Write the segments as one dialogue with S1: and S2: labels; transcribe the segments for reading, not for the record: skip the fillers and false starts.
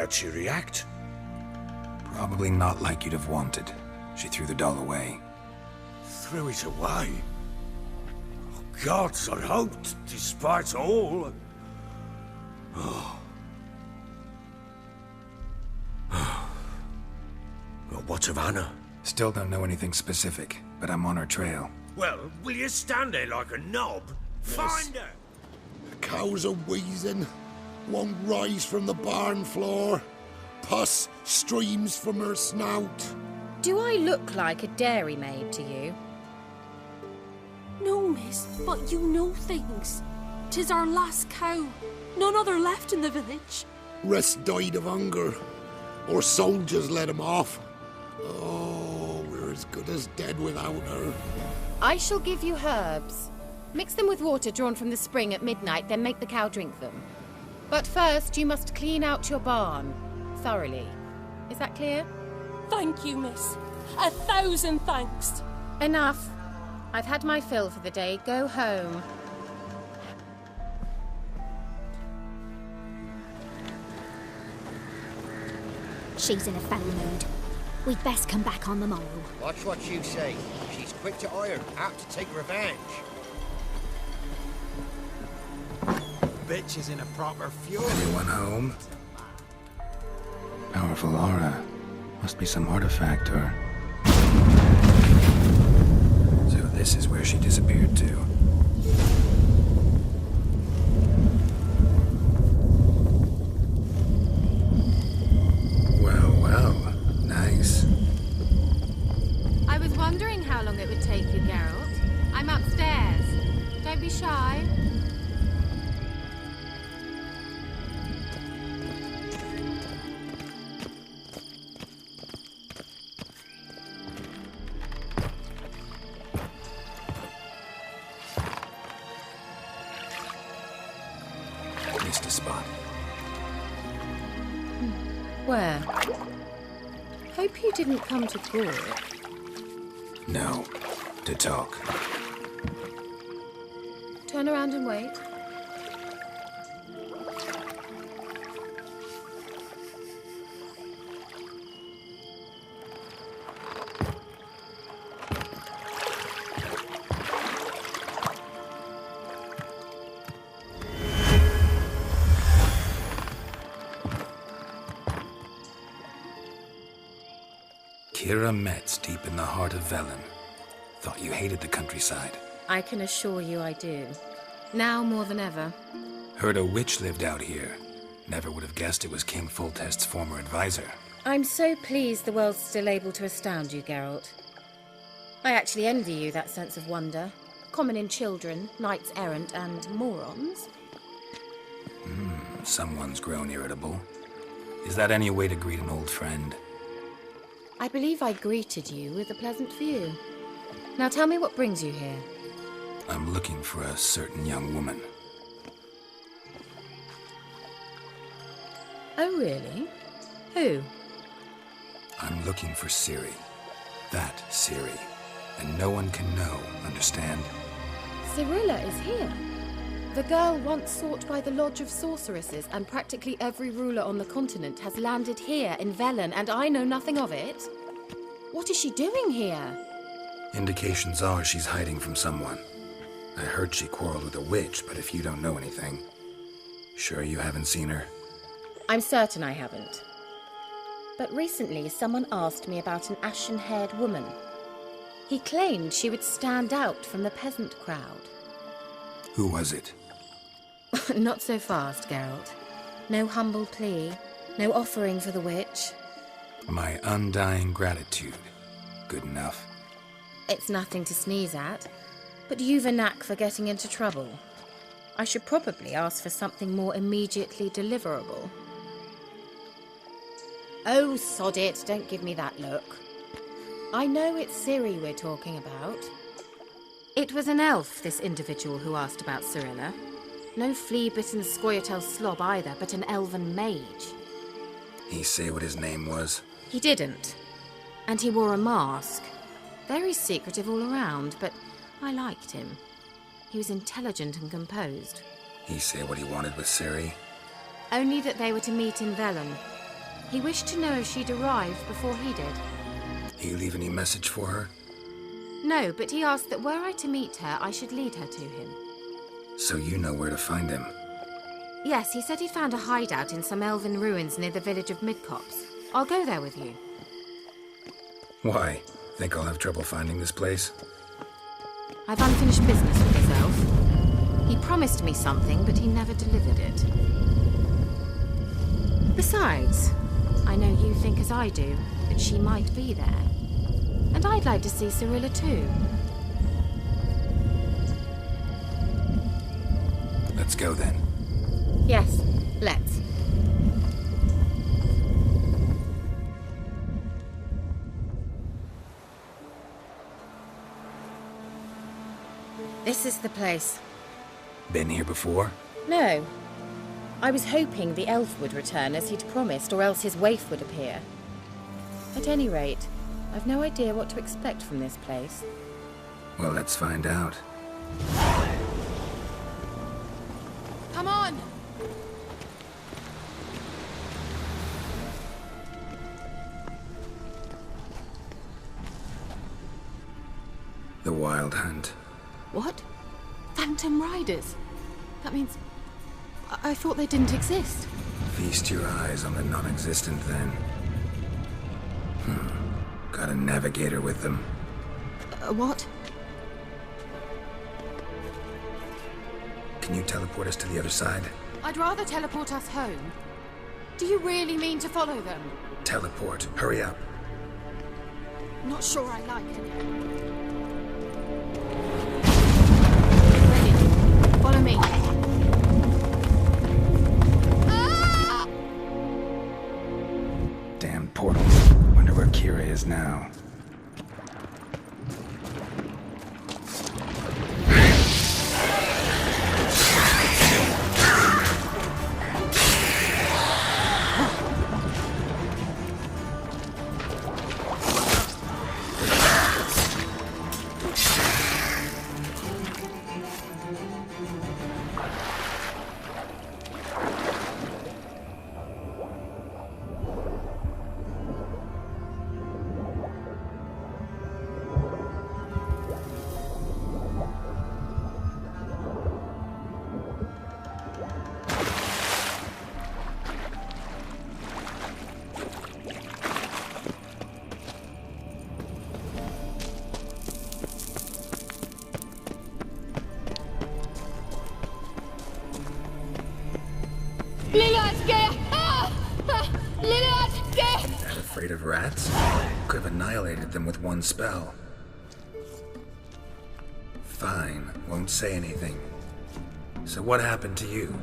S1: How'd she react?
S2: Probably not like you'd have wanted. She threw the doll away.
S1: Threw it away? Oh, gods, I hoped, despite all... Oh. Well, what of Anna?
S2: Still don't know anything specific, but I'm on her trail.
S1: Well, will you stand there like a knob? Yes. Find her!
S3: The cows are wheezing, won't rise from the barn floor. Pus streams from her snout.
S4: Do I look like a dairymaid to you?
S5: No, miss, but you know things. 'Tis our last cow. None other left in the village.
S3: Rest died of hunger, or soldiers let him off. Oh, we're as good as dead without her.
S4: I shall give you herbs. Mix them with water drawn from the spring at midnight, then make the cow drink them. But first, you must clean out your barn. Thoroughly. Is that clear?
S5: Thank you, miss. 1,000 thanks.
S4: Enough. I've had my fill for the day. Go home.
S6: She's in a foul mood. We'd best come back on the morrow.
S7: Watch what you say. She's quick to ire, apt to take revenge.
S8: Bitch is in a proper fury.
S2: Anyone home? Powerful aura. Must be some artifact or... So this is where she disappeared to. Well, nice.
S4: I was wondering how long it would take you, Geralt. I'm upstairs. Don't be shy.
S2: Missed a spot.
S4: Where? Hope you didn't come to gore.
S2: No. To talk.
S4: Turn around and wait.
S2: Kira Metz deep in the heart of Velen. Thought you hated the countryside.
S4: I can assure you I do. Now more than ever.
S2: Heard a witch lived out here. Never would have guessed it was King Foltest's former advisor.
S4: I'm so pleased the world's still able to astound you, Geralt. I actually envy you that sense of wonder. Common in children, knights errant, and morons.
S2: Someone's grown irritable. Is that any way to greet an old friend?
S4: I believe I greeted you with a pleasant view. Now tell me what brings you here.
S2: I'm looking for a certain young woman.
S4: Oh, really? Who?
S2: I'm looking for Ciri. That Ciri. And no one can know, understand?
S4: Cirilla is here. The girl once sought by the Lodge of Sorceresses, and practically every ruler on the continent has landed here in Velen, and I know nothing of it. What is she doing here?
S2: Indications are she's hiding from someone. I heard she quarreled with a witch, but if you don't know anything... Sure you haven't seen her?
S4: I'm certain I haven't. But recently someone asked me about an ashen-haired woman. He claimed she would stand out from the peasant crowd.
S2: Who was it?
S4: Not so fast, Geralt. No humble plea, no offering for the witch.
S2: My undying gratitude. Good enough.
S4: It's nothing to sneeze at, but you've a knack for getting into trouble. I should probably ask for something more immediately deliverable. Oh, sod it, don't give me that look. I know it's Ciri we're talking about. It was an elf, this individual who asked about Cirilla. No flea-bitten Scoia'tael slob either, but an elven mage.
S2: He say what his name was?
S4: He didn't. And he wore a mask. Very secretive all around, but I liked him. He was intelligent and composed.
S2: He say what he wanted with Ciri?
S4: Only that they were to meet in Velen. He wished to know if she'd arrived before he did.
S2: You leave any message for her?
S4: No, but he asked that were I to meet her, I should lead her to him.
S2: So you know where to find him?
S4: Yes, he said he'd found a hideout in some elven ruins near the village of Midcopse. I'll go there with you.
S2: Why? Think I'll have trouble finding this place?
S4: I've unfinished business with this elf. He promised me something, but he never delivered it. Besides, I know you think as I do, that she might be there. And I'd like to see Cyrilla too.
S2: Let's go then.
S4: Yes, let's. This is the place.
S2: Been here before?
S4: No. I was hoping the elf would return as he'd promised, or else his waif would appear. At any rate, I've no idea what to expect from this place.
S2: Well, let's find out.
S4: Come on!
S2: The Wild Hunt.
S5: What? Phantom Riders? That means... I thought they didn't exist.
S2: Feast your eyes on the non-existent then. Got a navigator with them.
S5: What?
S2: Can you teleport us to the other side?
S4: I'd rather teleport us home. Do you really mean to follow them?
S2: Teleport. Hurry up.
S5: Not sure I like it.
S4: Ready. Follow me.
S2: Damn portal. Wonder where Kira is now. Afraid of rats? Could have annihilated them with one spell. Fine, won't say anything. So what happened to you?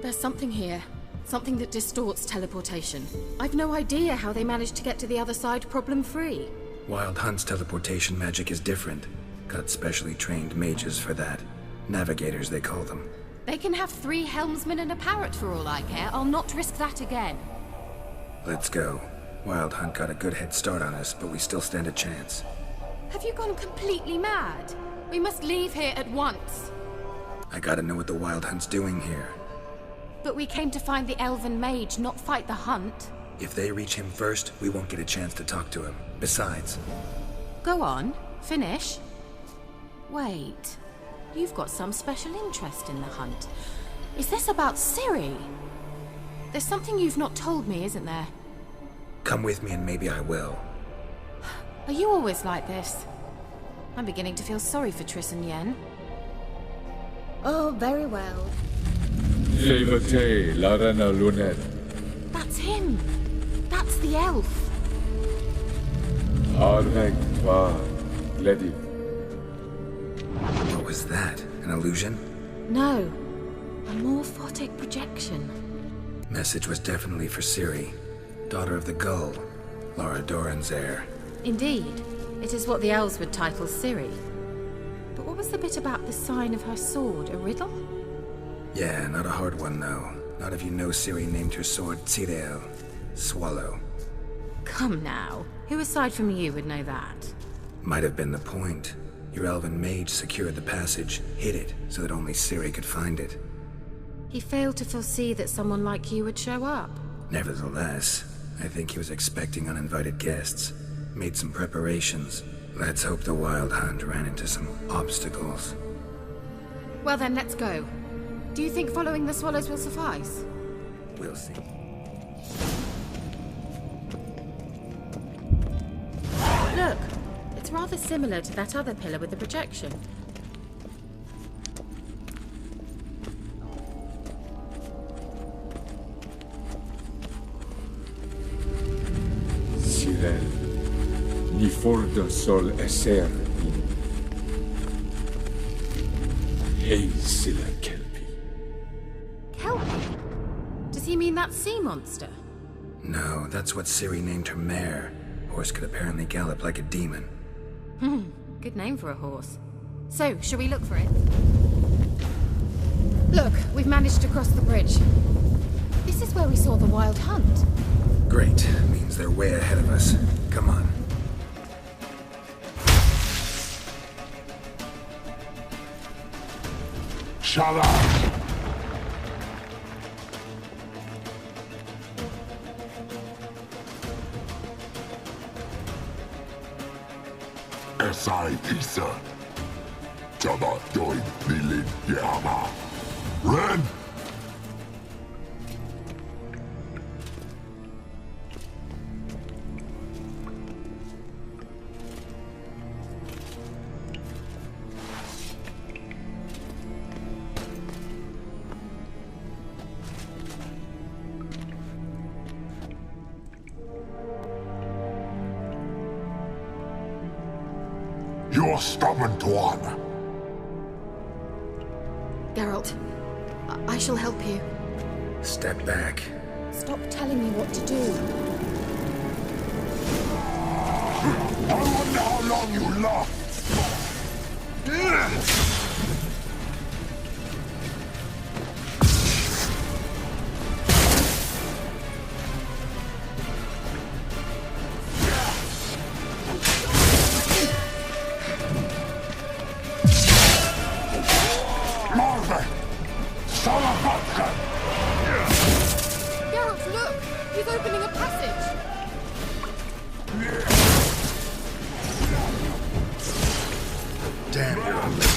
S4: There's something here. Something that distorts teleportation. I've no idea how they managed to get to the other side problem-free.
S2: Wild Hunt's teleportation magic is different. Got specially trained mages for that. Navigators, they call them.
S4: They can have 3 helmsmen and a parrot for all I care. I'll not risk that again.
S2: Let's go. Wild Hunt got a good head start on us, but we still stand a chance.
S4: Have you gone completely mad? We must leave here at once.
S2: I gotta know what the Wild Hunt's doing here.
S4: But we came to find the elven mage, not fight the hunt.
S2: If they reach him first, we won't get a chance to talk to him. Besides...
S4: Go on. Finish. Wait. You've got some special interest in the hunt. Is this about Ciri? There's something you've not told me, isn't there?
S2: Come with me and maybe I will.
S4: Are you always like this? I'm beginning to feel sorry for Triss and Yen.
S6: Oh, very well.
S4: That's him! That's the elf!
S2: What was that? An illusion?
S4: No. A morphotic projection.
S2: Message was definitely for Ciri, daughter of the Gull, Lara Doran's heir.
S4: Indeed. It is what the elves would title Ciri. But what was the bit about the sign of her sword? A riddle?
S2: Yeah, not a hard one though. Not if you know Ciri named her sword Tsireel, Swallow.
S4: Come now. Who aside from you would know that?
S2: Might have been the point. Your elven mage secured the passage, hid it, so that only Ciri could find it.
S4: He failed to foresee that someone like you would show up.
S2: Nevertheless, I think he was expecting uninvited guests. Made some preparations. Let's hope the Wild Hunt ran into some obstacles.
S4: Well then, let's go. Do you think following the swallows will suffice?
S2: We'll see.
S4: Look, it's rather similar to that other pillar with the projection.
S9: Cyril, ni fordo sol esser in. Hey, Silla Kelpie.
S4: Kelpie? Does he mean that sea monster?
S2: No, that's what Ciri named her mare. Horse could apparently gallop like a demon.
S4: Good name for a horse. So, shall we look for it? Look, we've managed to cross the bridge. This is where we saw the Wild Hunt.
S2: Great. Means they're way ahead of us. Come on.
S3: Shut up! Esai Isa. Jabba Doin Bilin Yama. Ren! You're stubborn, Tuan.
S4: Geralt, I shall help you.
S2: Step back.
S4: Stop telling me what to do.
S3: I wonder how long you last.
S4: Geralt, look! He's opening a passage!
S2: Damn, you're ugly.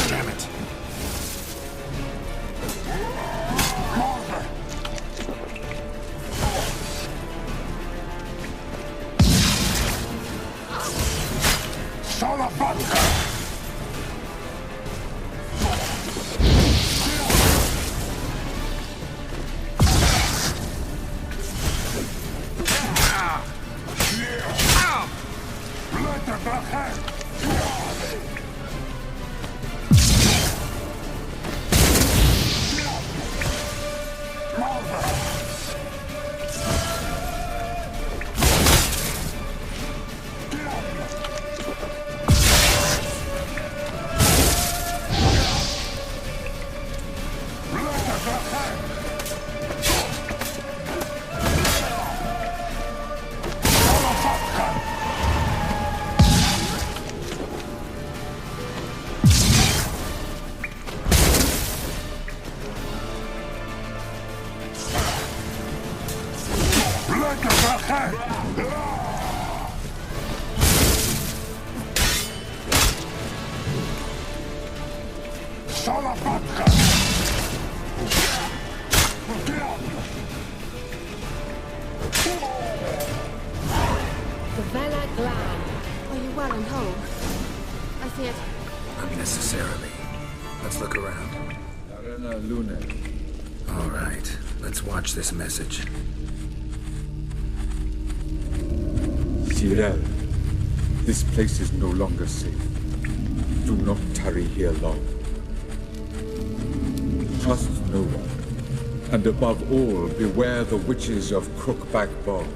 S2: Damn it.
S4: Are you well and whole? I feared...
S2: Unnecessarily. Let's look around.
S9: Arena Luna.
S2: All right, let's watch this message.
S9: Cyril, this place is no longer safe. Do not tarry here long. Trust no one. And above all, beware the witches of Crookback Bog.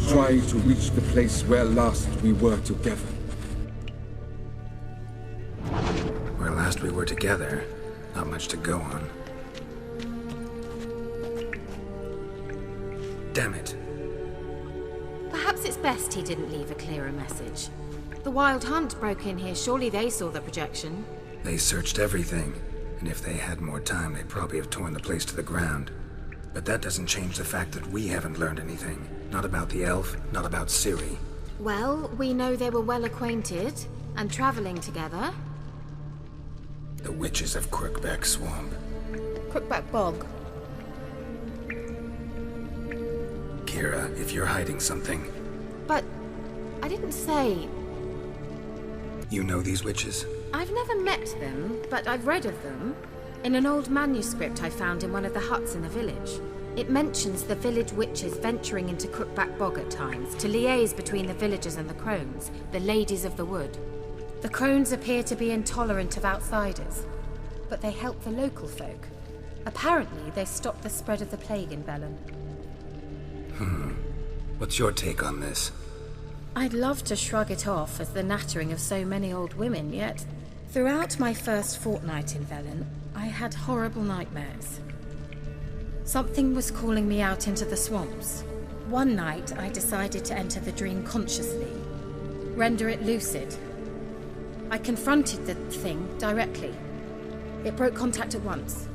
S9: Try to reach the place where last we were together.
S2: last we were together, not much to go on. Damn it.
S4: Perhaps it's best he didn't leave a clearer message. The Wild Hunt broke in here. Surely they saw the projection.
S2: They searched everything, and if they had more time, they'd probably have torn the place to the ground. But that doesn't change the fact that we haven't learned anything. Not about the elf, not about Ciri.
S4: Well, we know they were well acquainted and traveling together.
S2: The witches of Crookback Swamp.
S4: Crookback Bog.
S2: Kira, if you're hiding something...
S4: But I didn't say...
S2: You know these witches?
S4: I've never met them, but I've read of them. In an old manuscript I found in one of the huts in the village. It mentions the village witches venturing into Crookback Bog at times to liaise between the villagers and the crones, the ladies of the wood. The crones appear to be intolerant of outsiders, but they help the local folk. Apparently, they stopped the spread of the plague in Bellon.
S2: What's your take on this?
S4: I'd love to shrug it off as the nattering of so many old women, yet throughout my first fortnight in Velen, I had horrible nightmares. Something was calling me out into the swamps. One night, I decided to enter the dream consciously, render it lucid. I confronted the thing directly. It broke contact at once.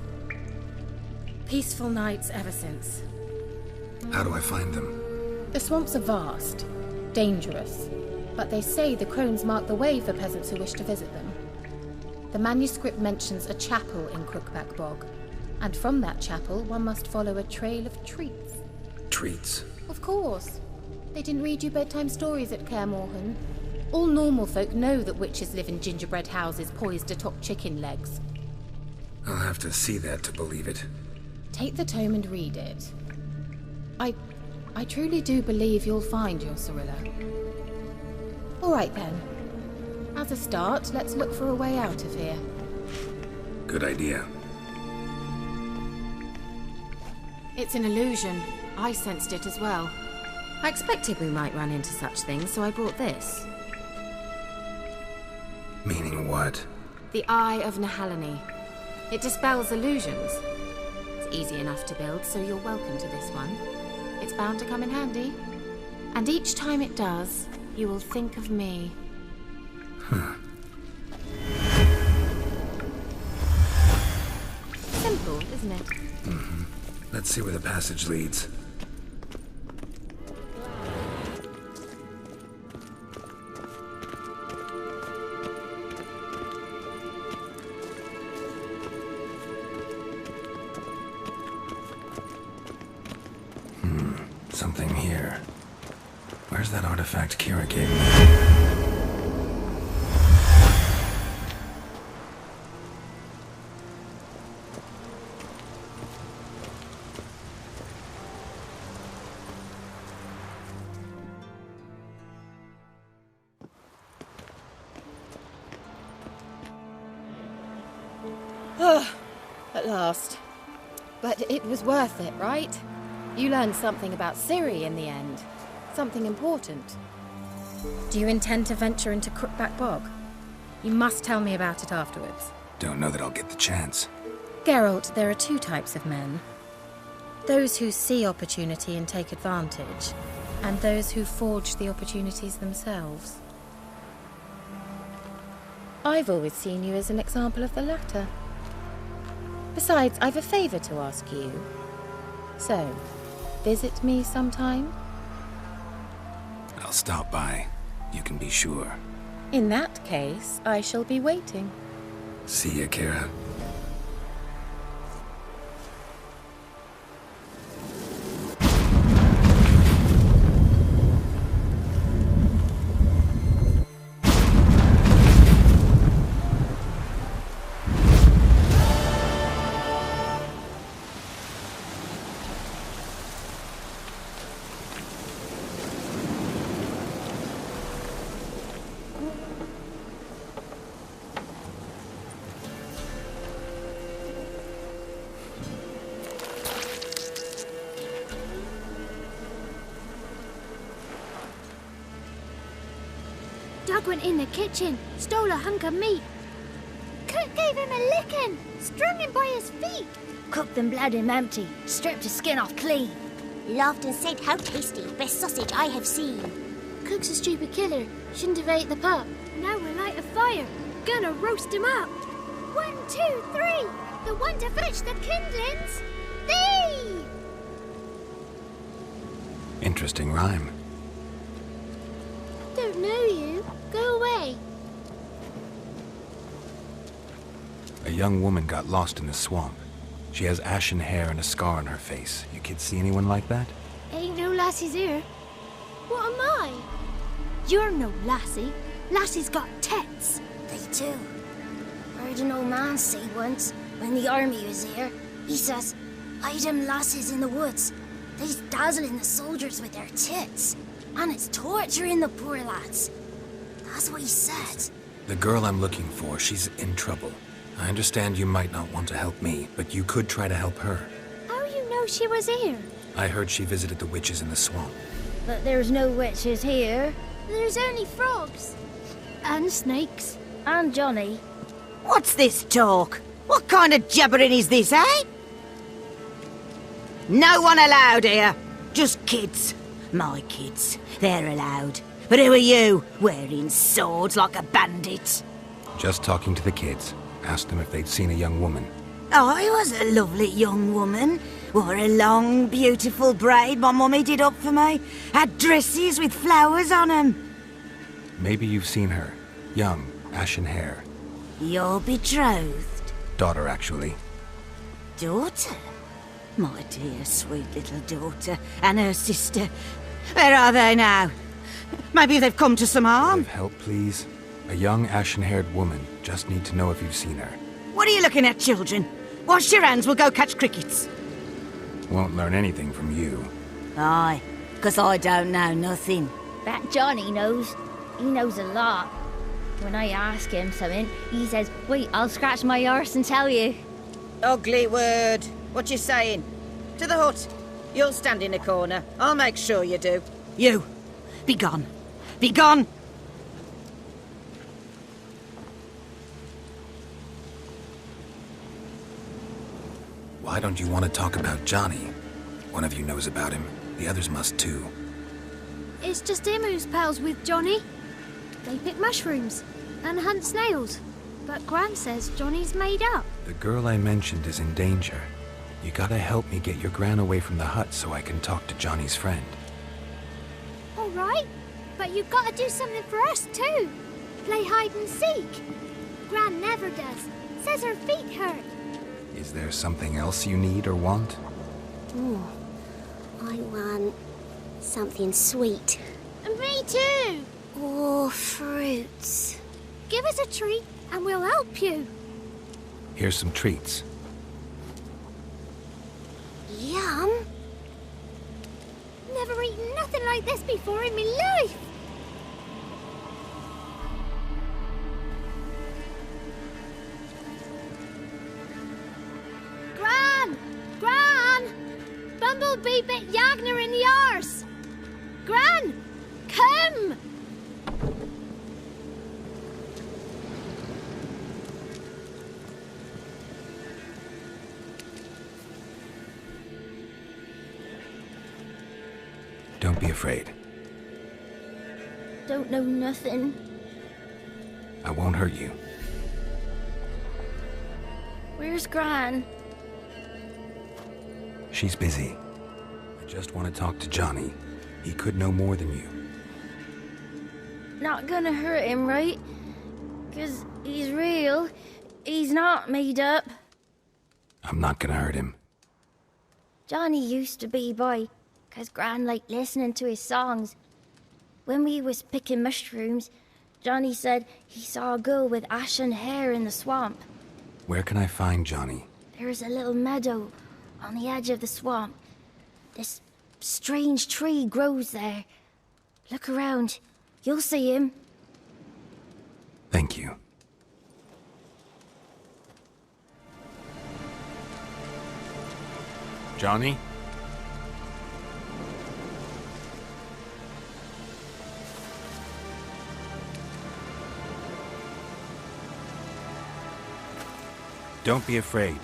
S4: Peaceful nights ever since.
S2: How do I find them?
S4: The swamps are vast, dangerous, but they say the crones mark the way for peasants who wish to visit them. The manuscript mentions a chapel in Crookback Bog, and from that chapel one must follow a trail of treats.
S2: Treats?
S4: Of course. They didn't read you bedtime stories at Kaer Morhen. All normal folk know that witches live in gingerbread houses poised atop chicken legs.
S2: I'll have to see that to believe it.
S4: Take the tome and read it. I truly do believe you'll find your Cirilla. All right then. As a start, let's look for a way out of here.
S2: Good idea.
S4: It's an illusion. I sensed it as well. I expected we might run into such things, so I brought this.
S2: Meaning what?
S4: The Eye of Nahalani. It dispels illusions. It's easy enough to build, so you're welcome to this one. It's bound to come in handy. And each time it does, you will think of me. Simple, isn't it?
S2: Mm-hmm. Let's see where the passage leads. Something here. Where's that artifact Kira gave me?
S4: At last. But it was worth it, right? You learned something about Ciri in the end. Something important. Do you intend to venture into Crookback Bog? You must tell me about it afterwards.
S2: Don't know that I'll get the chance.
S4: Geralt, there are two types of men. Those who see opportunity and take advantage, and those who forge the opportunities themselves. I've always seen you as an example of the latter. Besides, I've a favor to ask you. So, visit me sometime?
S2: I'll stop by. You can be sure.
S4: In that case, I shall be waiting.
S2: See ya, Kira.
S6: Doug went in the kitchen, stole a hunk of meat.
S5: Can
S6: Cook gave him a licking, strung him by his feet. Cooked and bled him empty, stripped his skin off clean. Laughed and said, how tasty, best sausage I have seen. Cook's a stupid killer, shouldn't have ate the pup. Now we'll light a fire, gonna roast him up. 1, 2, 3, the one to fetch the kindlings, thee!
S2: Interesting rhyme.
S6: Don't know you. Go away.
S2: A young woman got lost in the swamp. She has ashen hair and a scar on her face. You kids see anyone like that?
S6: Ain't no lassies here. What am I? You're no lassie. Lassie's got tits. They do. Heard an old man say once, when the army was here, he says, hide them lasses in the woods. They's dazzling the soldiers with their tits. And it's torturing the poor lads. That's what he said.
S2: The girl I'm looking for, she's in trouble. I understand you might not want to help me, but you could try to help her.
S6: How you know she was here?
S2: I heard she visited the witches in the swamp.
S6: But there's no witches here. There's only frogs. And snakes. And Johnny.
S10: What's this talk? What kind of jabbering is this, eh? No one allowed here. Just kids. My kids. They're allowed. But who are you, wearing swords like a bandit?
S2: Just talking to the kids. Asked them if they'd seen a young woman.
S10: I was a lovely young woman. Wore a long, beautiful braid my mummy did up for me. Had dresses with flowers on 'em.
S2: Maybe you've seen her. Young, ashen hair.
S10: You're betrothed?
S2: Daughter, actually.
S10: Daughter? My dear, sweet little daughter. And her sister. Where are they now? Maybe they've come to some harm?
S2: With help, please. A young, ashen-haired woman. Just need to know if you've seen her.
S10: What are you looking at, children? Wash your hands, we'll go catch crickets.
S2: Won't learn anything from you.
S10: Aye, 'cause I don't know nothing.
S6: That Johnny knows. He knows a lot. When I ask him something, he says, wait, I'll scratch my arse and tell you.
S10: Ugly word. What you saying? To the hut. You'll stand in a corner. I'll make sure you do. You, be gone. Be gone!
S2: Why don't you want to talk about Johnny? One of you knows about him. The others must too.
S6: It's just him who's pals with Johnny. They pick mushrooms and hunt snails. But Gran says Johnny's made up.
S2: The girl I mentioned is in danger. You gotta help me get your Gran away from the hut so I can talk to Johnny's friend.
S6: All right, but you've got to do something for us too. Play hide and seek. Gran never does. Says her feet hurt.
S2: Is there something else you need or want?
S6: Ooh, I want something sweet. And me too. Oh, fruits. Give us a treat and we'll help you.
S2: Here's some treats.
S6: Yum. Never eaten nothing like this before in my life. Gran! Bumblebee bit Yagner in the arse! Gran! Come!
S2: Don't be afraid.
S6: Don't know nothing.
S2: I won't hurt you.
S6: Where's Gran?
S2: She's busy. I just want to talk to Johnny. He could know more than you.
S6: Not gonna hurt him, right? 'Cause he's real. He's not made up.
S2: I'm not gonna hurt him.
S6: Johnny used to be boy, 'cause Gran liked listening to his songs. When we was picking mushrooms, Johnny said he saw a girl with ashen hair in the swamp.
S2: Where can I find Johnny?
S6: There's a little meadow on the edge of the swamp. This strange tree grows there. Look around. You'll see him.
S2: Thank you. Johnny? Don't be afraid.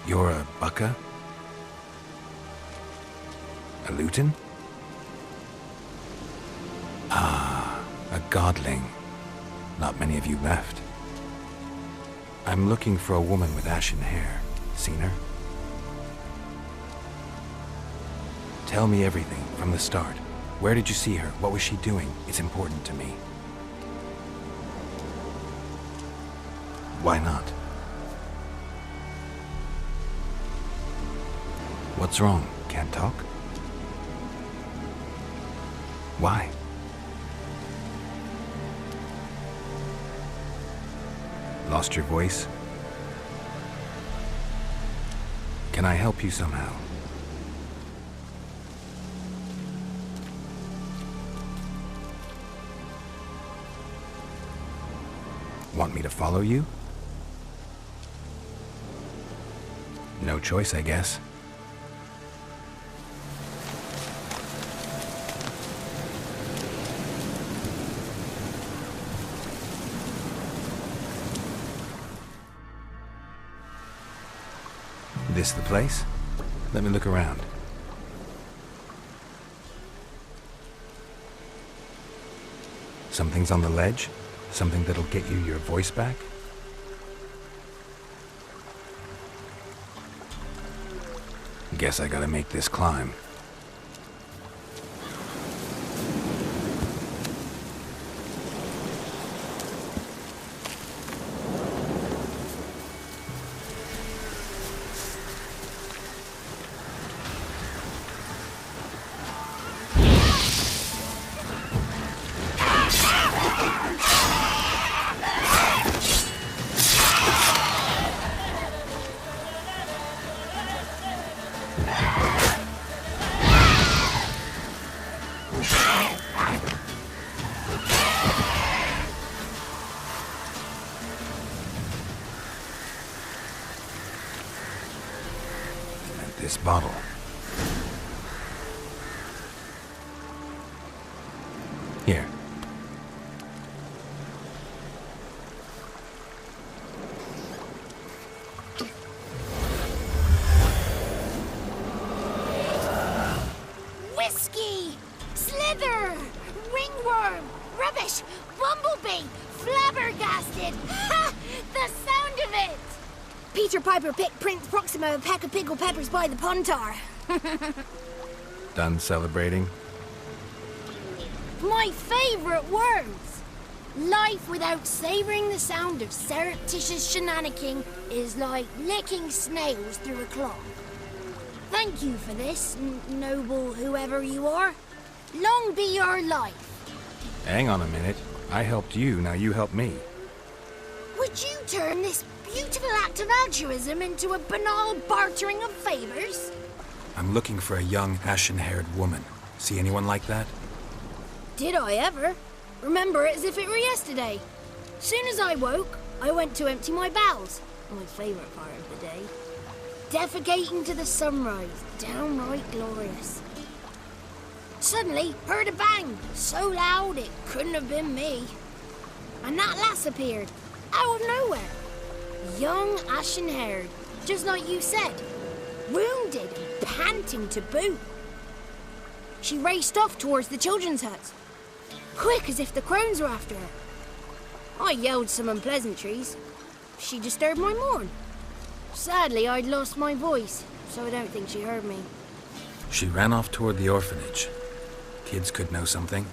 S2: You're a bucka? A luton? Ah, a godling. Not many of you left. I'm looking for a woman with ashen hair. Seen her? Tell me everything from the start. Where did you see her? What was she doing? It's important to me. Why not? What's wrong? Can't talk? Why? Lost your voice? Can I help you somehow? Want me to follow you? No choice, I guess. This the place? Let me look around. Something's on the ledge? Something that'll get you your voice back? Guess I gotta make this climb. This bottle. Here.
S6: Whiskey! Slither! Ringworm! Rubbish! Bumblebee! Flabbergasted! Ha! The sound of it! Peter Piper picked Prince Proximo a pack of pickled peppers by the Pontar.
S2: Done celebrating?
S6: My favourite words! Life without savouring the sound of surreptitious shenanigans is like licking snails through a cloth. Thank you for this, noble whoever you are. Long be your life.
S2: Hang on a minute. I helped you, now you help me.
S6: Would you turn this beautiful act of altruism into a banal bartering of favours?
S2: I'm looking for a young, ashen-haired woman. See anyone like that?
S6: Did I ever? Remember it as if it were yesterday. Soon as I woke, I went to empty my bowels. My favourite part of the day. Defecating to the sunrise. Downright glorious. Suddenly, heard a bang. So loud it couldn't have been me. And that lass appeared. Out of nowhere. Young, ashen-haired. Just like you said. Wounded and panting to boot. She raced off towards the children's huts. Quick as if the crones were after her. I yelled some unpleasantries. She disturbed my morn. Sadly, I'd lost my voice, so I don't think she heard me.
S2: She ran off toward the orphanage. Kids could know something,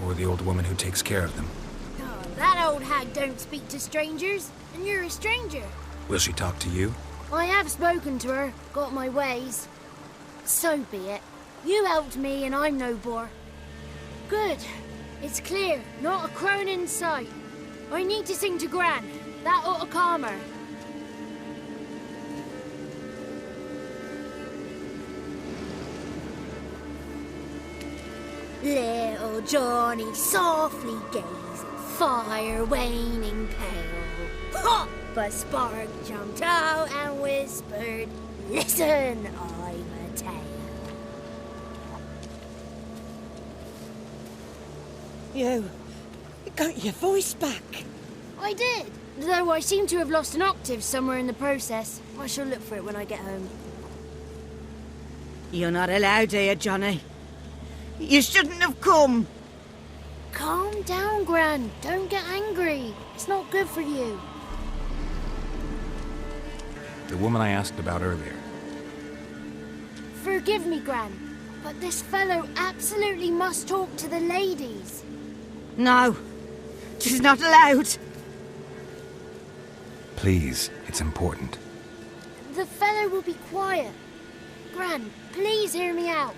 S2: or the old woman who takes care of them.
S6: Oh, that old hag don't speak to strangers, and you're a stranger.
S2: Will she talk to you?
S6: I have spoken to her, got my ways. So be it. You helped me, and I'm no bore. Good. It's clear, not a crone in sight. I need to sing to Gran. That ought to calm her. Little Johnny softly gazed, fire waning pale. Pop! A spark jumped out and whispered, "Listen, I'm a tale."
S10: You got your voice back.
S6: I did, though I seem to have lost an octave somewhere in the process. I shall look for it when I get home.
S10: You're not allowed here, Johnny. You shouldn't have come.
S6: Calm down, Gran. Don't get angry. It's not good for you.
S2: The woman I asked about earlier.
S6: Forgive me, Gran, but this fellow absolutely must talk to the ladies.
S10: No, she's not allowed.
S2: Please, it's important.
S6: The fellow will be quiet. Gran, please hear me out.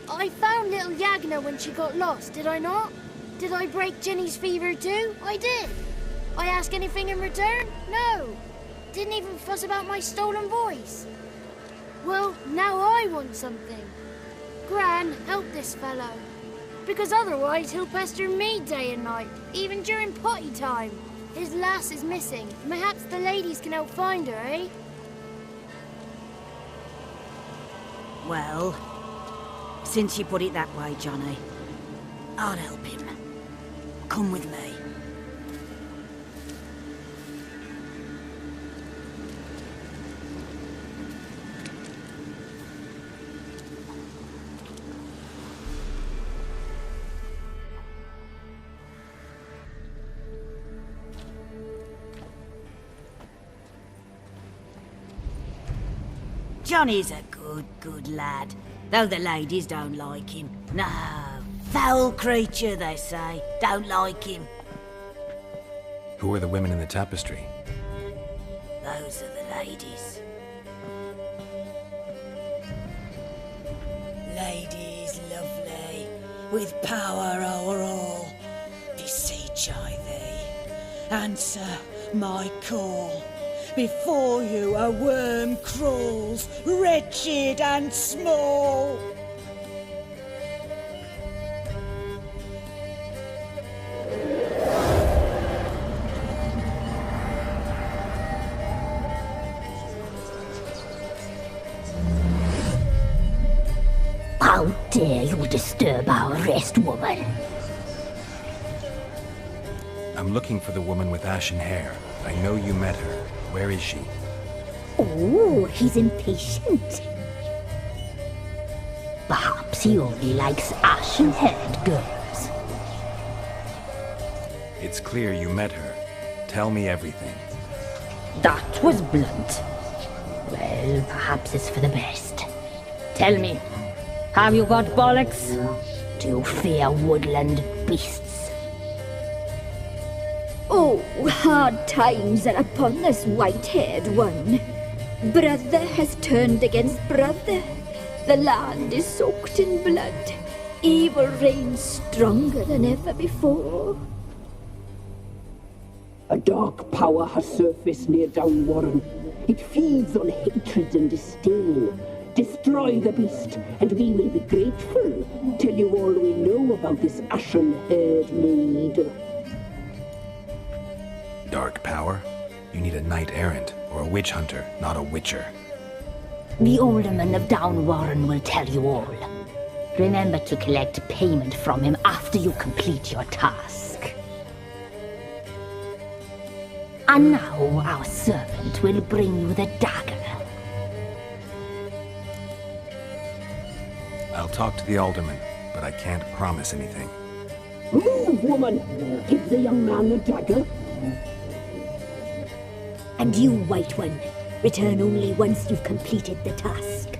S6: I found little Yagna when she got lost, did I not? Did I break Jenny's fever too? I did. I ask anything in return? No. Didn't even fuss about my stolen voice. Well, now I want something. Gran, help this fellow. Because otherwise he'll pester me day and night, even during potty time. His lass is missing. Perhaps the ladies can help find her, eh?
S10: Well, since you put it that way, Johnny, I'll help him. Come with me. Johnny's a good lad, though the ladies don't like him. No, foul creature, they say. Don't like him.
S2: Who are the women in the tapestry?
S10: Those are the ladies. Ladies lovely, with power o'er all. Beseech I thee, answer my call. Before you a worm crawls, wretched and small.
S11: How dare you disturb our rest, woman?
S2: I'm looking for the woman with ashen hair. I know you met her. Where is she?
S11: Oh, he's impatient. Perhaps he only likes ashen-haired girls.
S2: It's clear you met her. Tell me everything.
S11: That was blunt. Well, perhaps it's for the best. Tell me, have you got bollocks? Do you fear woodland beasts?
S12: Oh, hard times are upon this white-haired one. Brother has turned against brother. The land is soaked in blood. Evil reigns stronger than ever before.
S13: A dark power has surfaced near Downwarren. It feeds on hatred and disdain. Destroy the beast, and we will be grateful. Tell you all we know about this ashen-haired maid.
S2: Dark power? You need a knight-errant or a witch hunter, not a witcher.
S11: The alderman of Downwarren will tell you all. Remember to collect payment from him after you complete your task. And now our servant will bring you the dagger.
S2: I'll talk to the alderman, but I can't promise anything.
S13: Move, woman! Give the young man the dagger.
S12: And you, White One, return only once you've completed the task.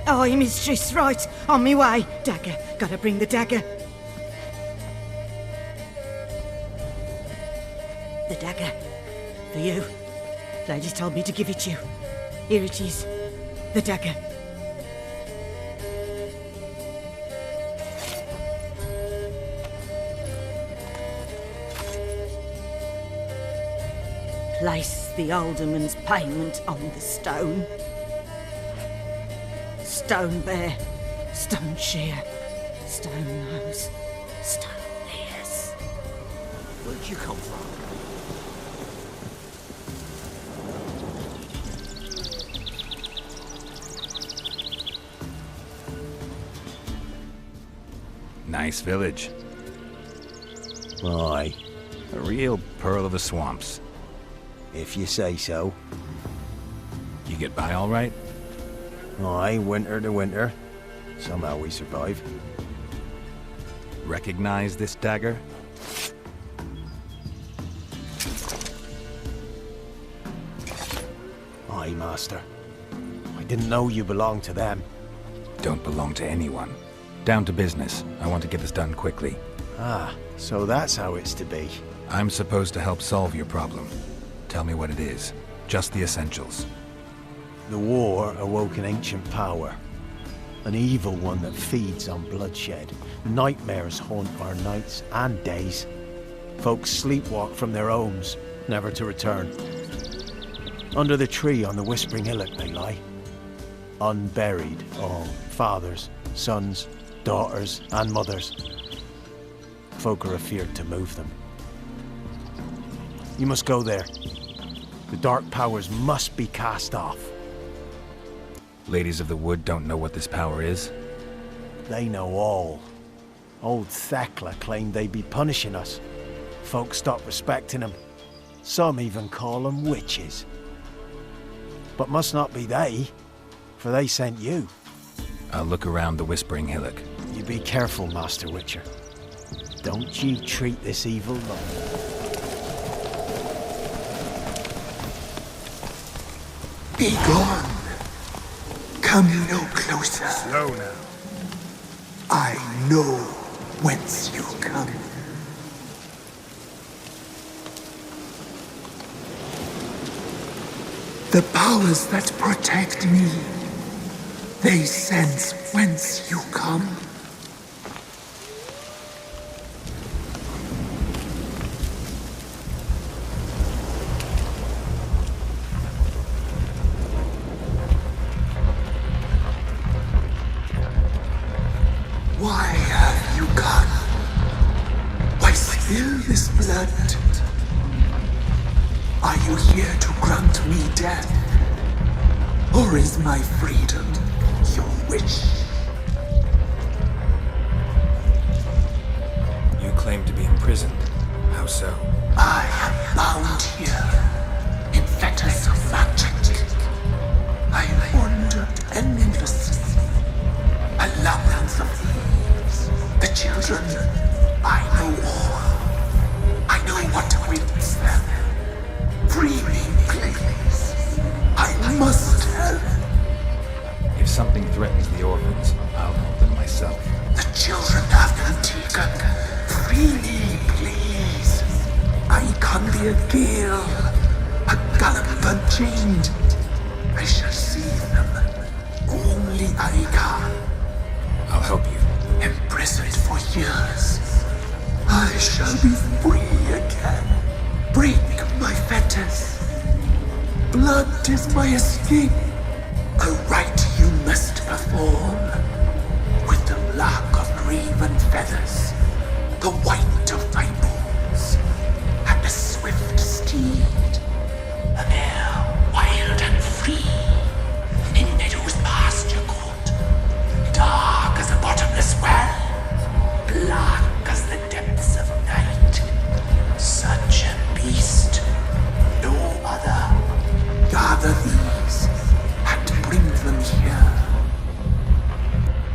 S10: Aye, mistress, right. On me way. Dagger. Gotta bring the dagger. The dagger. For you. Lady told me to give it you. Here it is. The dagger. Place the alderman's payment on the stone. Stone bear, stone shear, stone nose, stone ears.
S1: Where'd you come from?
S14: Nice village.
S8: Aye.
S14: A real pearl of the swamps.
S8: If you say so.
S14: You get by all right?
S8: Aye, winter to winter. Somehow we survive.
S14: Recognize this dagger?
S8: Aye, Master. I didn't know you belonged to them.
S14: Don't belong to anyone. Down to business. I want to get this done quickly.
S8: Ah, so that's how it's to be.
S14: I'm supposed to help solve your problem. Tell me what it is. Just the essentials.
S8: The war awoke an ancient power. An evil one that feeds on bloodshed. Nightmares haunt our nights and days. Folks sleepwalk from their homes, never to return. Under the tree on the Whispering Hillock they lie. Unburied, all fathers, sons, daughters, and mothers. Folk are afeard to move them. You must go there. The dark powers must be cast off.
S14: Ladies of the Wood don't know what this power is?
S8: They know all. Old Thekla claimed they'd be punishing us. Folk stopped respecting them. Some even call them witches. But must not be they, for they sent you.
S14: I'll look around the Whispering Hillock.
S8: You be careful, Master Witcher. Don't you treat this evil lightly.
S3: Be gone. Come no closer.
S2: Slow now.
S3: I know whence you come. The powers that protect me, they sense whence you come. Why have you come? Why spill this blood? Are you here to grant me death? Or is my freedom your wish?
S2: You claim to be imprisoned. How so?
S3: I am bound here in fetters of magic. I wandered endlessly, a labyrinth of thieves. The children, I know all. I know what awaits them. Free me, please. I must help.
S14: If something threatens the orphans, I'll help them myself.
S3: The children have been taken. Free me, please. I can be a gale, a gallop unchained. I shall see them. Only I can.
S2: I'll help you.
S3: Imprisoned for years, I shall be free again. Break my fetters. Blood is my escape. A rite you must perform. With the black of raven feathers, the white of my bones, and a swift steed. An air wild and free, in meadows pasture court, dark as a bottomless well, black as the depths of night. Such a beast, no other. Gather these and bring them here.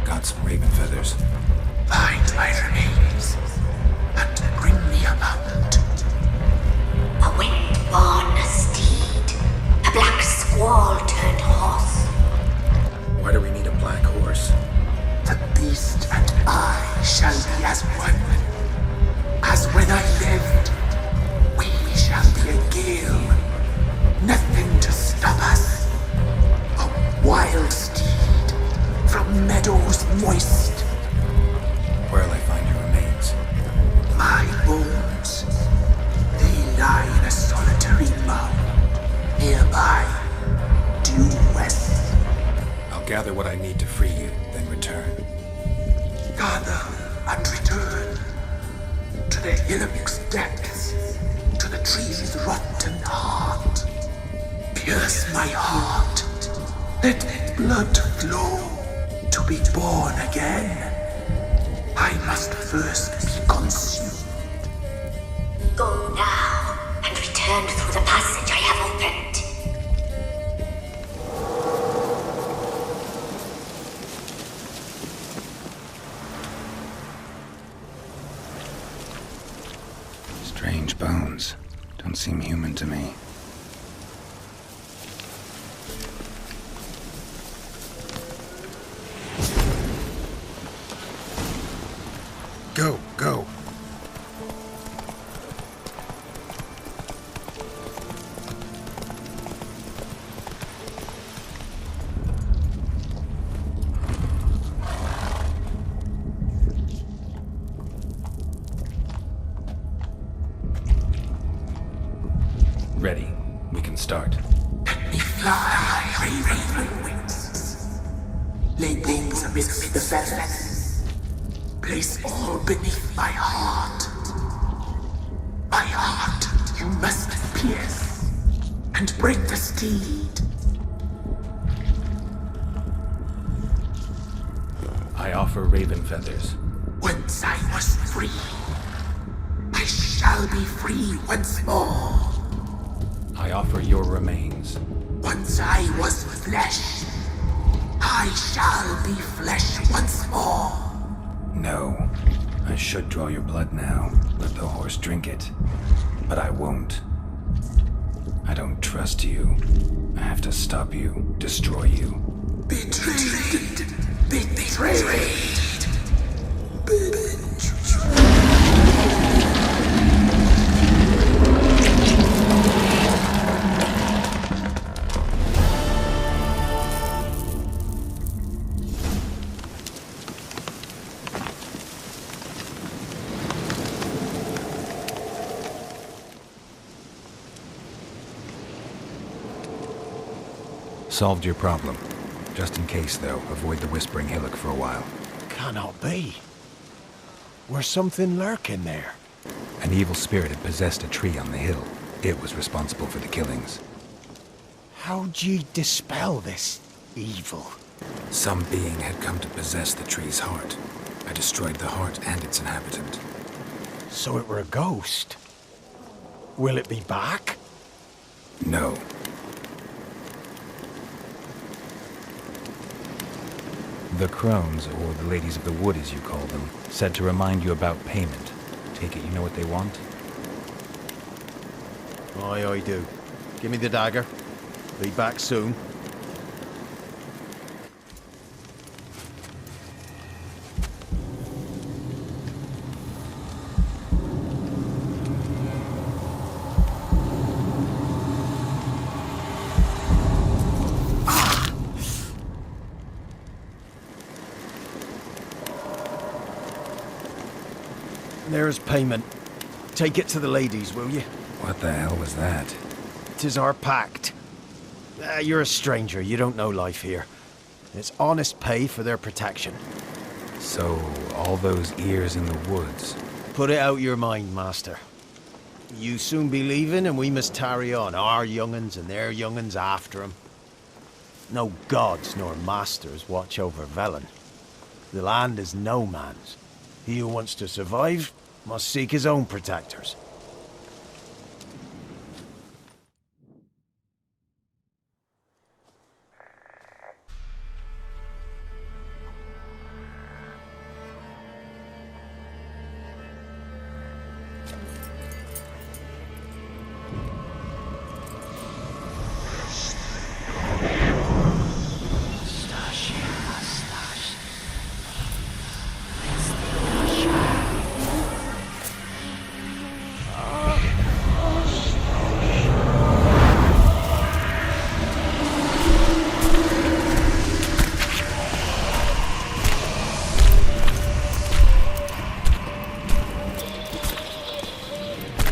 S2: Got some raven feathers.
S3: Find my remains and bring me a mount.
S6: A wind-born steed, a black squall turned horse.
S2: Why do we need a black horse?
S3: The beast and I shall be as one. As when I lived, we shall be a gale. Nothing to stop us. A wild steed from meadows moist.
S2: Where'll I find your remains?
S3: My bones, they lie in a solitary mound. Nearby, due west.
S2: I'll gather what I need to free you, then return.
S3: Gather and return to the hillock's depths, to the tree's rotten heart. Pierce my heart, let blood flow to be born again. I must first be consumed.
S12: Go now, and return through the passage I have opened.
S2: Strange bones. Don't seem human to me. Go, go. Ready. We can start.
S3: Let me fly, raven wings. Lay wings amidst the feathers. Place all beneath my heart. My heart you must pierce and break the steed.
S2: I offer raven feathers.
S3: Once I was free, I shall be free once more.
S2: I offer your remains.
S3: Once I was flesh, I shall be flesh once more.
S2: No. I should draw your blood now. Let the horse drink it. But I won't. I don't trust you. I have to stop you, destroy you.
S3: Betrayed! Betrayed!
S14: Solved your problem. Just in case, though, avoid the Whispering Hillock for a while.
S8: Cannot be. Where's something lurking there?
S14: An evil spirit had possessed a tree on the hill. It was responsible for the killings.
S8: How'd ye dispel this evil?
S2: Some being had come to possess the tree's heart. I destroyed the heart and its inhabitant.
S8: So it were a ghost. Will it be back?
S2: No.
S14: The crones, or the ladies of the wood as you call them, said to remind you about payment. Take it you know what they want?
S8: Aye, I do. Give me the dagger. Be back soon. There's payment. Take it to the ladies, will you?
S2: What the hell was that?
S8: 'Tis our pact. You're a stranger, you don't know life here. It's honest pay for their protection.
S14: So, all those ears in the woods.
S8: Put it out your mind, master. You soon be leaving and we must tarry on, our young'uns and their young'uns after 'em. No gods nor masters watch over Velen. The land is no man's. He who wants to survive must seek his own protectors.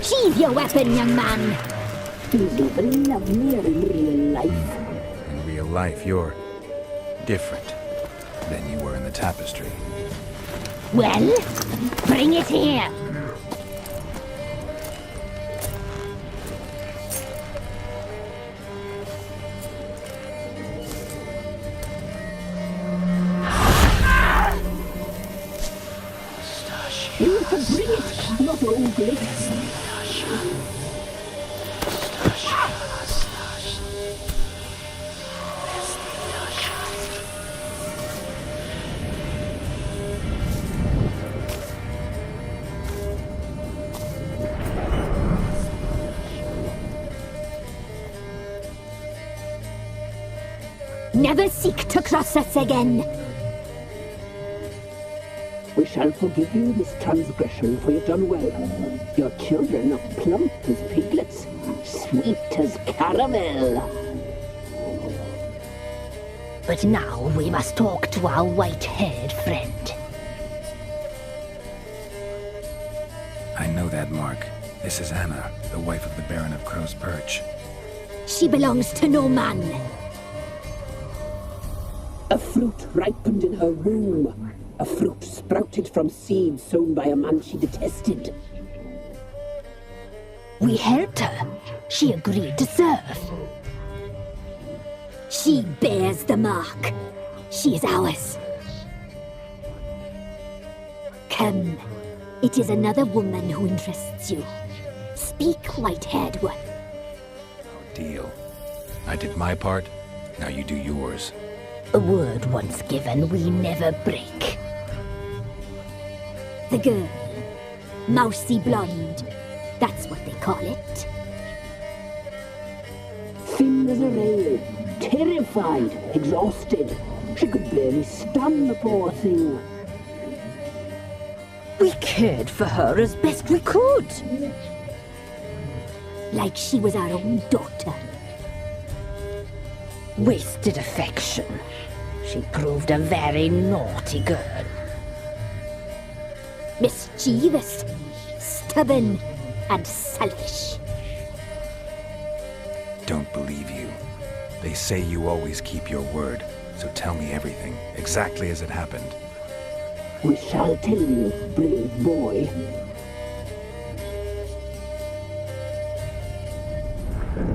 S12: Sheathe your weapon, young man.
S13: He's even lovelier in real life.
S14: In real life, you're different than you were in the tapestry.
S11: Well, bring it here.
S13: Roglic.
S12: Never seek to cross us again.
S13: We shall forgive you this transgression, for you've done well. Your children are plump as piglets, sweet as caramel.
S11: But now we must talk to our white-haired friend.
S2: I know that mark. This is Anna, the wife of the Baron of Crow's Perch.
S12: She belongs to no man.
S13: A fruit ripened in her womb. A fruit sprouted from seeds sown by a man she detested.
S11: We helped her. She agreed to serve.
S12: She bears the mark. She is ours. Come. It is another woman who interests you. Speak, white-haired one.
S14: Deal. I did my part, now you do yours.
S11: A word once given, we never break.
S12: The girl. Mousy blonde. That's what they call it.
S13: Thin as a rail, terrified, exhausted. She could barely stand, the poor thing.
S11: We cared for her as best we could.
S12: Like she was our own daughter.
S11: Wasted affection. She proved a very naughty girl.
S12: Mischievous, stubborn, and selfish.
S14: Don't believe you. They say you always keep your word, so tell me everything, exactly as it happened.
S13: We shall tell you, brave boy.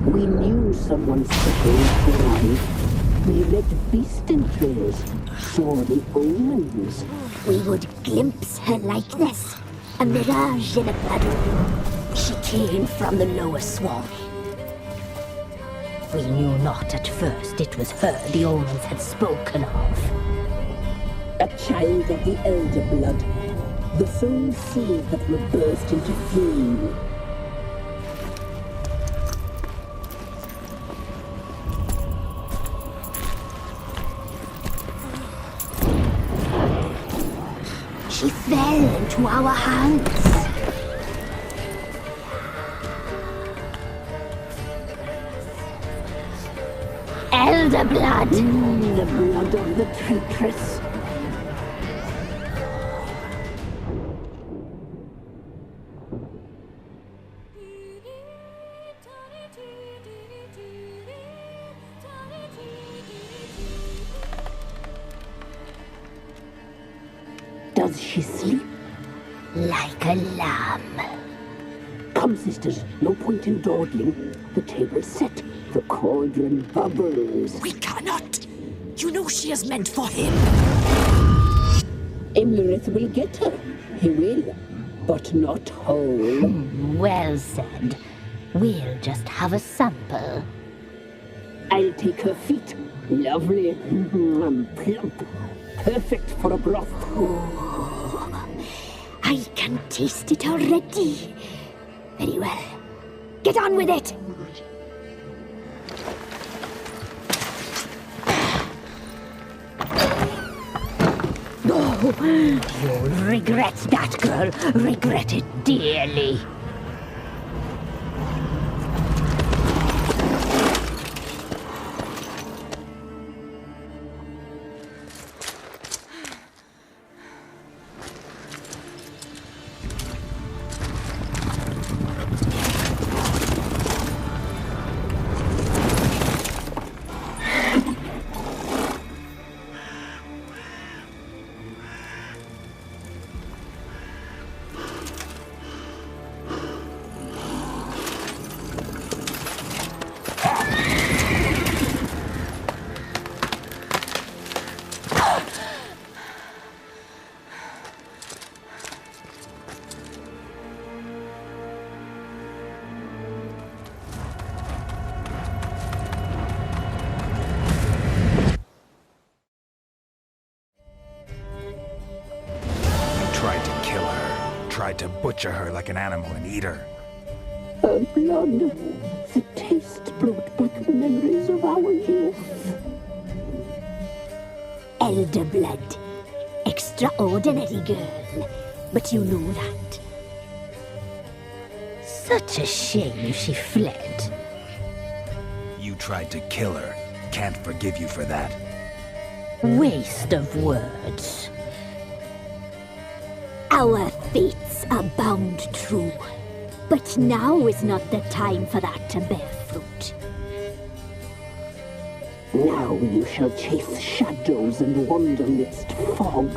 S13: We knew someone special for life. We read beast entrails, saw the omens.
S12: We would glimpse her likeness, a mirage in a puddle.
S11: She came from the lower swamp. We knew not at first it was her the omens had spoken of.
S13: A child of the elder blood, the sole seed that will burst into flame.
S12: She fell into our hands.
S11: Elder blood!
S13: The blood of the traitress. Does she sleep?
S11: Like a lamb.
S13: Come, sisters, no point in dawdling. The table's set, the cauldron bubbles.
S10: We cannot! You know she is meant for him.
S13: Emirith will get her. He will, but not whole.
S11: Well said. We'll just have a sample.
S13: I'll take her feet. Lovely. Plump. Perfect for a broth.
S12: I can taste it already. Very well. Get on with it!
S11: Oh, you'll regret that, girl. Regret it dearly.
S14: butcher her like an animal and eat her.
S13: Her blood, the taste brought back memories of our youth.
S11: Elder blood. Extraordinary girl. But you know that. Such a shame she fled.
S14: You tried to kill her. Can't forgive you for that.
S11: Waste of words. Our fates are bound true. But now is not the time for that to bear fruit.
S13: Now you shall chase shadows and wander midst fog.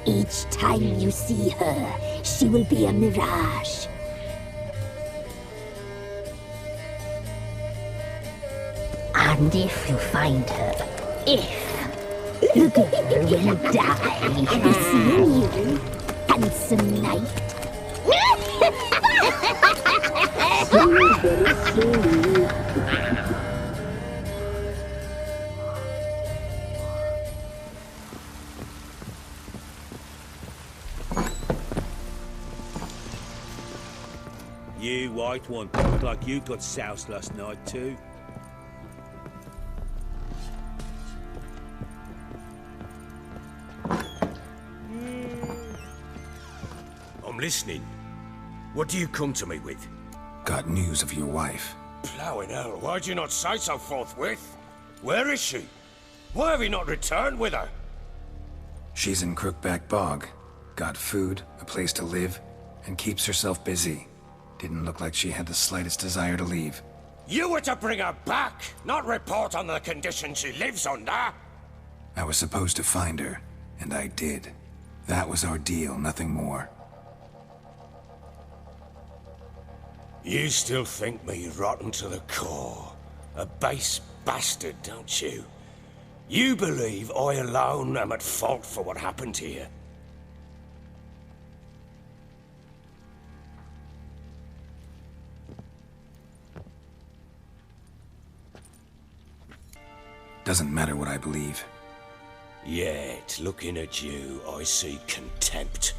S11: Each time you see her, she will be a mirage. And if you find her, the girl will die. Have you seen you, handsome knight?
S1: You white one, look like you got soused last night too. I'm listening. What do you come to me with?
S2: Got news of your wife.
S1: Plowing hell, why'd you not say so forthwith? Where is she? Why have you not returned with her?
S2: She's in Crookback Bog. Got food, a place to live, and keeps herself busy. Didn't look like she had the slightest desire to leave.
S1: You were to bring her back, not report on the conditions she lives under.
S2: I was supposed to find her, and I did. That was our deal, nothing more.
S1: You still think me rotten to the core. A base bastard, don't you? You believe I alone am at fault for what happened here.
S2: Doesn't matter what I believe.
S1: Yet, looking at you, I see contempt.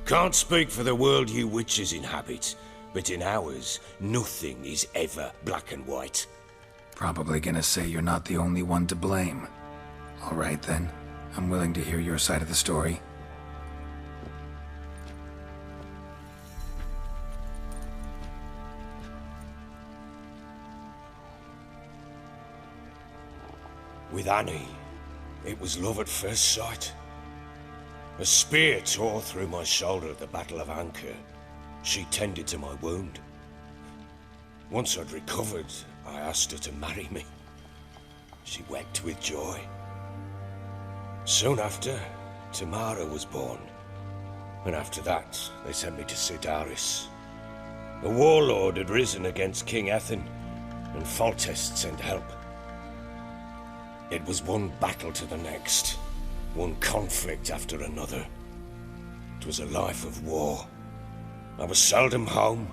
S1: Can't speak for the world you witches inhabit, but in ours, nothing is ever black and white.
S2: Probably gonna say you're not the only one to blame. All right then, I'm willing to hear your side of the story.
S1: With Annie, it was love at first sight. A spear tore through my shoulder at the Battle of Anchor. She tended to my wound. Once I'd recovered, I asked her to marry me. She wept with joy. Soon after, Tamara was born. And after that, they sent me to Sidaris. A warlord had risen against King Ethan, and Foltest sent help. It was one battle to the next, one conflict after another. It was a life of war. I was seldom home,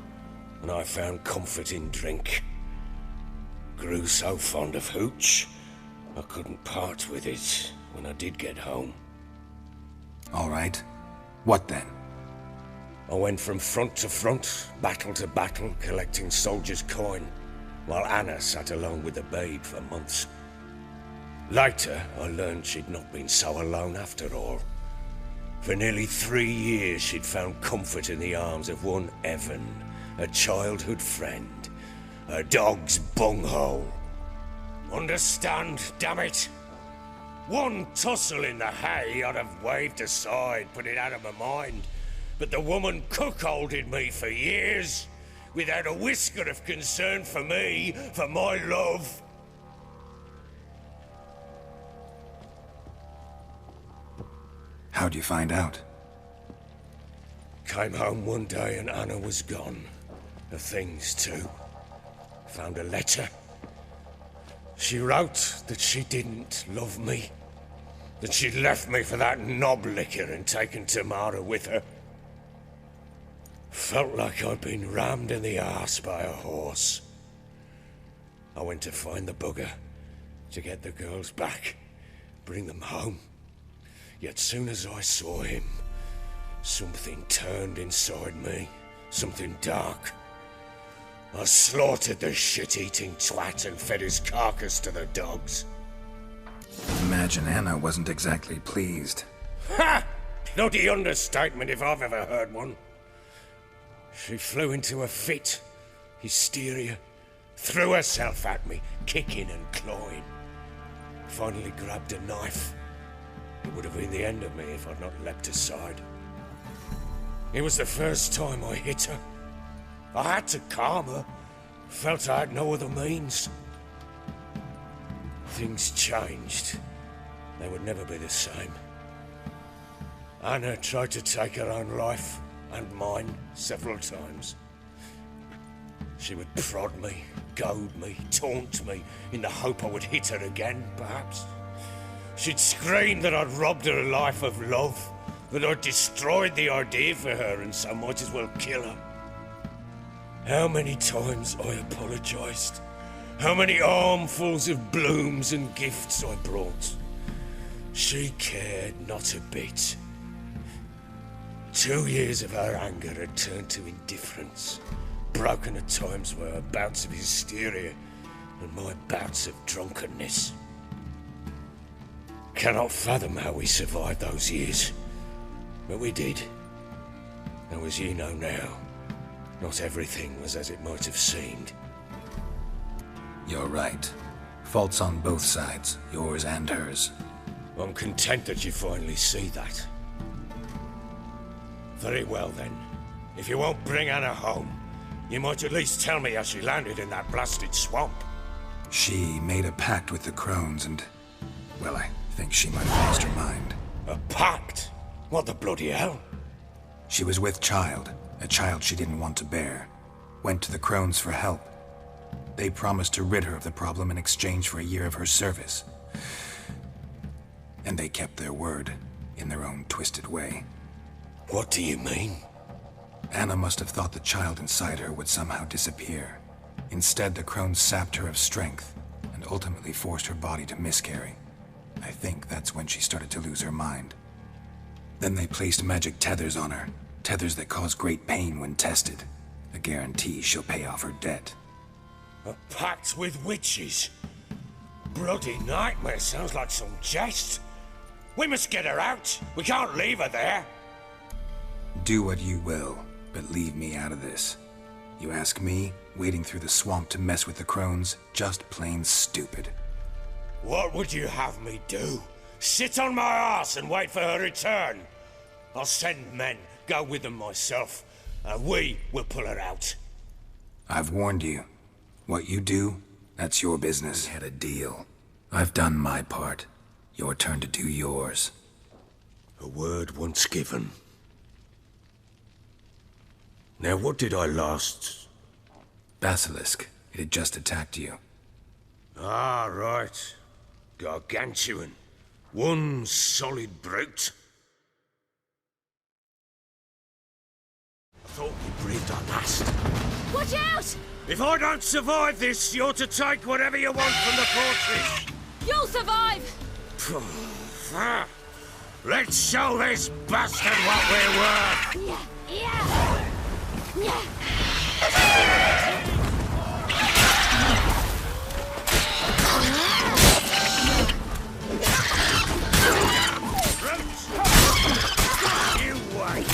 S1: and I found comfort in drink. Grew so fond of hooch, I couldn't part with it when I did get home.
S2: All right. What then?
S1: I went from front to front, battle to battle, collecting soldiers' coin, while Anna sat alone with the babe for months. Later, I learned she'd not been so alone after all. For nearly 3 years, she'd found comfort in the arms of one Evan, a childhood friend, a dog's bunghole. Understand, damn it? One tussle in the hay I'd have waved aside, put it out of my mind. But the woman cuckolded me for years, without a whisker of concern for me, for my love.
S2: How'd you find out?
S1: Came home one day and Anna was gone. Her things too. Found a letter. She wrote that she didn't love me. That she'd left me for that knob licker and taken Tamara with her. Felt like I'd been rammed in the arse by a horse. I went to find the bugger, to get the girls back, bring them home. Yet soon as I saw him, Something turned inside me. Something dark. I slaughtered the shit-eating twat and fed his carcass to the dogs.
S2: Imagine Anna wasn't exactly pleased.
S1: Ha! Bloody understatement if I've ever heard one. She flew into a fit. Hysteria. Threw herself at me, kicking and clawing. Finally grabbed a knife. It would have been the end of me if I'd not leapt aside. It was the first time I hit her. I had to calm her. Felt I had no other means. Things changed. They would never be the same. Anna tried to take her own life, and mine, several times. She would prod me, goad me, taunt me, in the hope I would hit her again, perhaps. She'd scream that I'd robbed her life of love, that I'd destroyed the idea for her and so might as well kill her. How many times I apologized. How many armfuls of blooms and gifts I brought. She cared not a bit. 2 years of her anger had turned to indifference, broken at times by her bouts of hysteria and my bouts of drunkenness. Cannot fathom how we survived those years, but we did. Though as you know now, not everything was as it might have seemed.
S2: You're right. Faults on both sides, yours and hers.
S1: I'm content that you finally see that. Very well then. If you won't bring Anna home, you might at least tell me how she landed in that blasted swamp.
S2: She made a pact with the crones and, well, I think she might have lost her mind.
S1: A pact? What the bloody hell?
S2: She was with child, a child she didn't want to bear. Went to the crones for help. They promised to rid her of the problem in exchange for a year of her service. And they kept their word, in their own twisted way.
S1: What do you mean?
S2: Anna must have thought the child inside her would somehow disappear. Instead, the crones sapped her of strength, and ultimately forced her body to miscarry. I think that's when she started to lose her mind. Then they placed magic tethers on her, tethers that cause great pain when tested. A guarantee she'll pay off her debt.
S1: A pact with witches? Bloody nightmare, sounds like some jest. We must get her out. We can't leave her there.
S2: Do what you will, but leave me out of this. You ask me, wading through the swamp to mess with the crones, just plain stupid.
S1: What would you have me do? Sit on my ass and wait for her return? I'll send men, go with them myself, and we will pull her out.
S2: I've warned you. What you do, that's your business. We had a deal. I've done my part. Your turn to do yours.
S1: A word once given. Now what did I last...
S2: Basilisk. It had just attacked you.
S1: Ah, right. Gargantuan. One solid brute. I thought we breathed our last.
S5: Watch out!
S1: If I don't survive this, you're to take whatever you want from the fortress.
S5: You'll survive!
S1: Let's show this bastard what we're worth! You wait!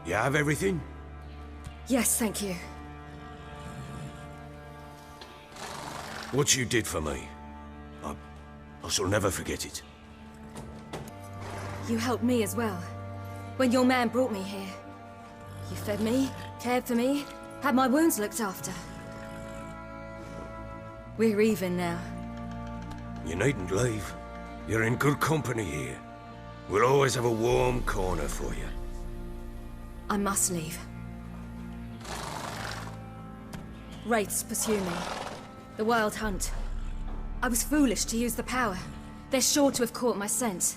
S1: You have everything?
S15: Yes, thank you.
S1: What you did for me, I shall never forget it.
S15: You helped me as well. When your man brought me here. You fed me, cared for me, had my wounds looked after. We're even now.
S1: You needn't leave. You're in good company here. We'll always have a warm corner for you.
S15: I must leave. Wraiths pursue me. The Wild Hunt. I was foolish to use the power. They're sure to have caught my scent.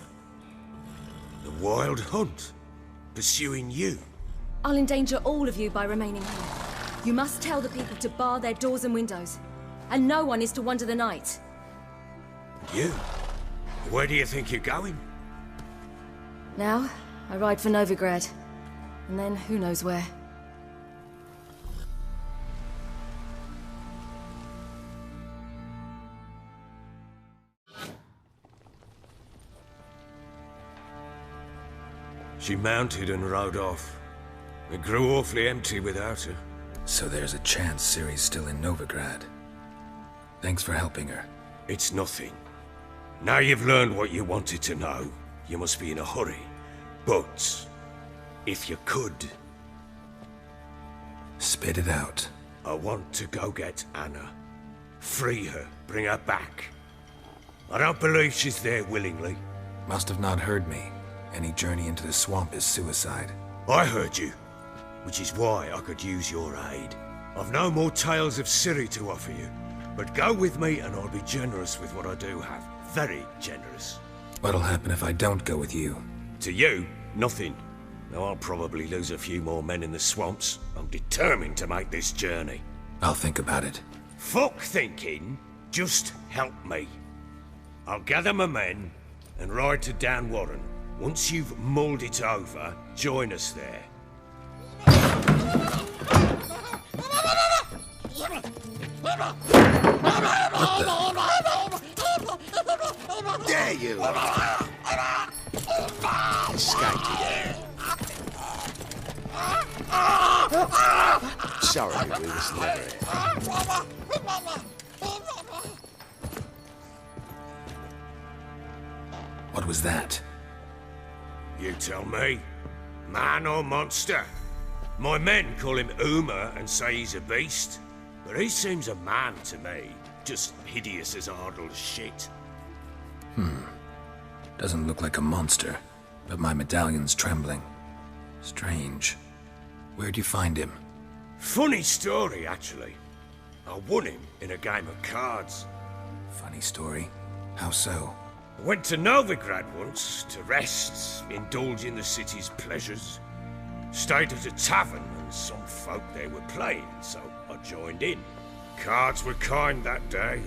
S1: The Wild Hunt? Pursuing you?
S15: I'll endanger all of you by remaining here. You must tell the people to bar their doors and windows. And no one is to wander the night.
S1: You? Where do you think you're going?
S15: Now, I ride for Novigrad. And then, who knows where.
S1: She mounted and rode off. It grew awfully empty without her.
S2: So there's a chance Ciri's still in Novigrad. Thanks for helping her.
S1: It's nothing. Now you've learned what you wanted to know, you must be in a hurry. But, if you could...
S2: Spit it out.
S1: I want to go get Anna. Free her, bring her back. I don't believe she's there willingly.
S2: Must have not heard me. Any journey into the swamp is suicide.
S1: I heard you, which is why I could use your aid. I've no more tales of Ciri to offer you, but go with me and I'll be generous with what I do have. Very generous.
S2: What'll happen if I don't go with you?
S1: To you, nothing. Now I'll probably lose a few more men in the swamps. I'm determined to make this journey.
S2: I'll think about it.
S1: Fuck thinking. Just help me. I'll gather my men and ride to Dan Warren. Once you've mulled it over, join us there. There you are. Escaped again. Sorry, we was never here.
S2: What was that?
S1: You tell me. Man or monster? My men call him Uma and say he's a beast. But he seems a man to me. Just hideous as Ardle's shit.
S2: Doesn't look like a monster, but my medallion's trembling. Strange. Where'd you find him?
S1: Funny story, actually. I won him in a game of cards.
S2: Funny story? How so?
S1: I went to Novigrad once to rest, indulge in the city's pleasures. Stayed at a tavern and some folk there were playing, so I joined in. Cards were kind that day.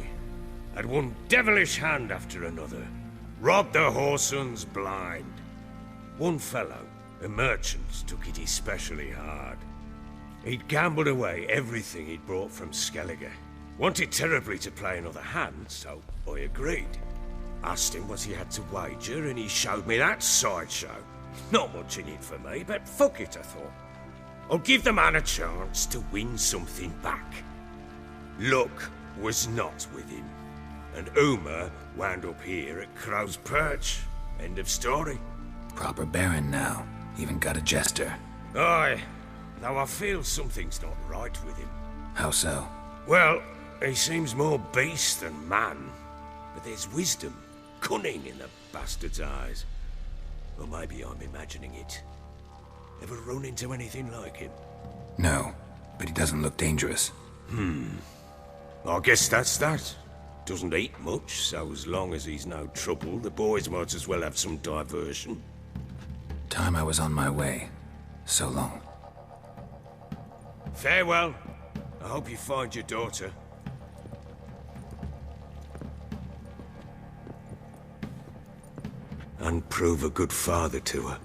S1: Had one devilish hand after another. Robbed the whoresons blind. One fellow, a merchant, took it especially hard. He'd gambled away everything he'd brought from Skellige. Wanted terribly to play another hand, so I agreed. Asked him what he had to wager, and he showed me that sideshow. Not much in it for me, but fuck it, I thought. I'll give the man a chance to win something back. Luck was not with him, and Uma wound up here at Crow's Perch. End of story.
S2: Proper baron now. Even got a jester.
S1: Aye, though I feel something's not right with him.
S2: How so?
S1: Well, he seems more beast than man, but there's wisdom, cunning in the bastard's eyes. Or maybe I'm imagining it. Ever run into anything like him?
S2: No, but he doesn't look dangerous.
S1: I guess that's that. Doesn't eat much, so as long as he's no trouble, the boys might as well have some diversion.
S2: Time I was on my way. So long.
S1: Farewell. I hope you find your daughter. And prove a good father to her.